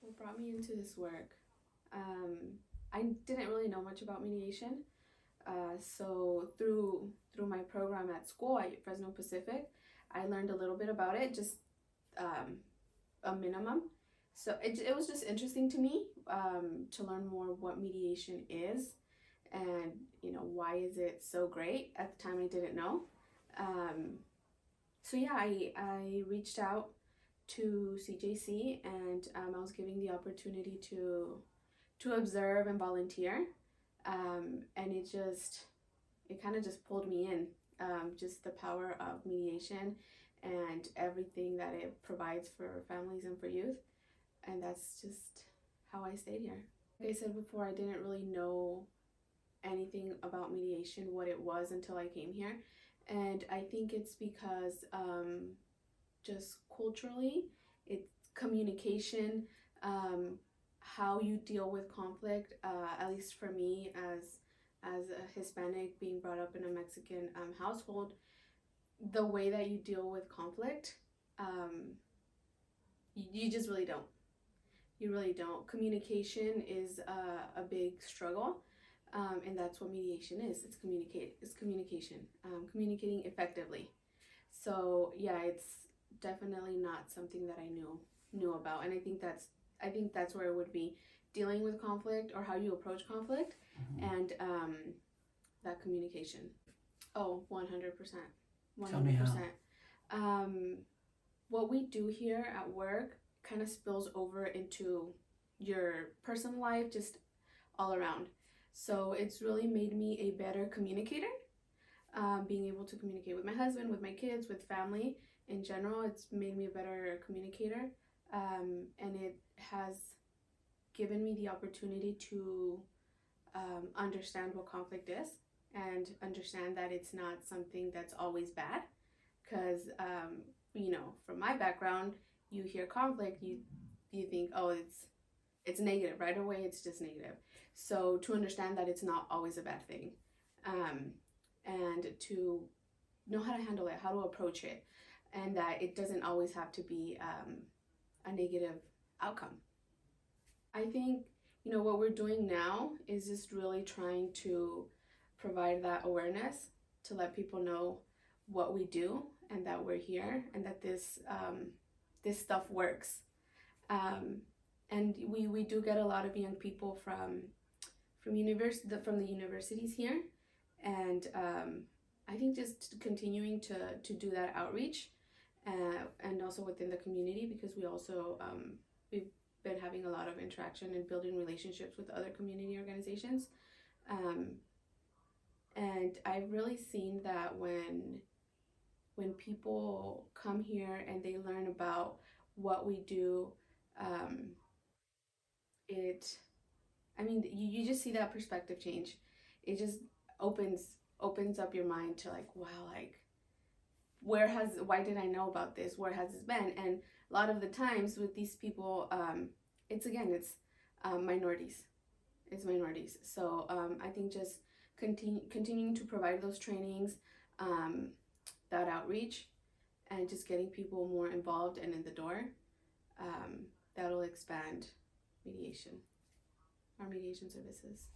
What brought me into this work? I didn't really know much about mediation. So through my program at school at Fresno Pacific, I learned a little bit about it, just a minimum. So it was just interesting to me to learn more what mediation is, and why is it so great. At the time, I didn't know. So yeah, I reached out to CJC, and I was given the opportunity to observe and volunteer, and it kind of just pulled me in, just the power of mediation and everything that it provides for families and for youth, and that's just how I stayed here. Like I said before, I didn't really know anything about mediation, what it was, until I came here, and I think it's because just culturally, it's communication, how you deal with conflict. At least for me, as a Hispanic being brought up in a Mexican household, the way that you deal with conflict, you just really don't. You really don't. Communication is a big struggle, and that's what mediation is. It's communication, communicating effectively. So yeah, it's definitely not something that I knew about, and I think that's where it would be, dealing with conflict or how you approach conflict, and that communication. Oh, 100%. Tell me how. 100%. What we do here at work kind of spills over into your personal life, just all around. So it's really made me a better communicator. Being able to communicate with my husband, with my kids, with family in general, it's made me a better communicator, and it has given me the opportunity to understand what conflict is, and understand that it's not something that's always bad. Because from my background, you hear conflict, you think, oh, it's negative right away. It's just negative. So to understand that it's not always a bad thing, and to know how to handle it, how to approach it, and that it doesn't always have to be a negative outcome. I think what we're doing now is just really trying to provide that awareness, to let people know what we do, and that we're here, and that this stuff works. And we do get a lot of young people from the universities here, and I think just continuing to do that outreach, and also within the community, because we've been having a lot of interaction and building relationships with other community organizations, and I've really seen that when people come here and they learn about what we do, it I mean, you just see that perspective change. It just opens up your mind to, like, wow, like, why did I know about this? Where has this been? And a lot of the times with these people, it's minorities. It's minorities. So I think just continuing to provide those trainings, that outreach, and just getting people more involved and in the door, that'll expand mediation, our mediation services.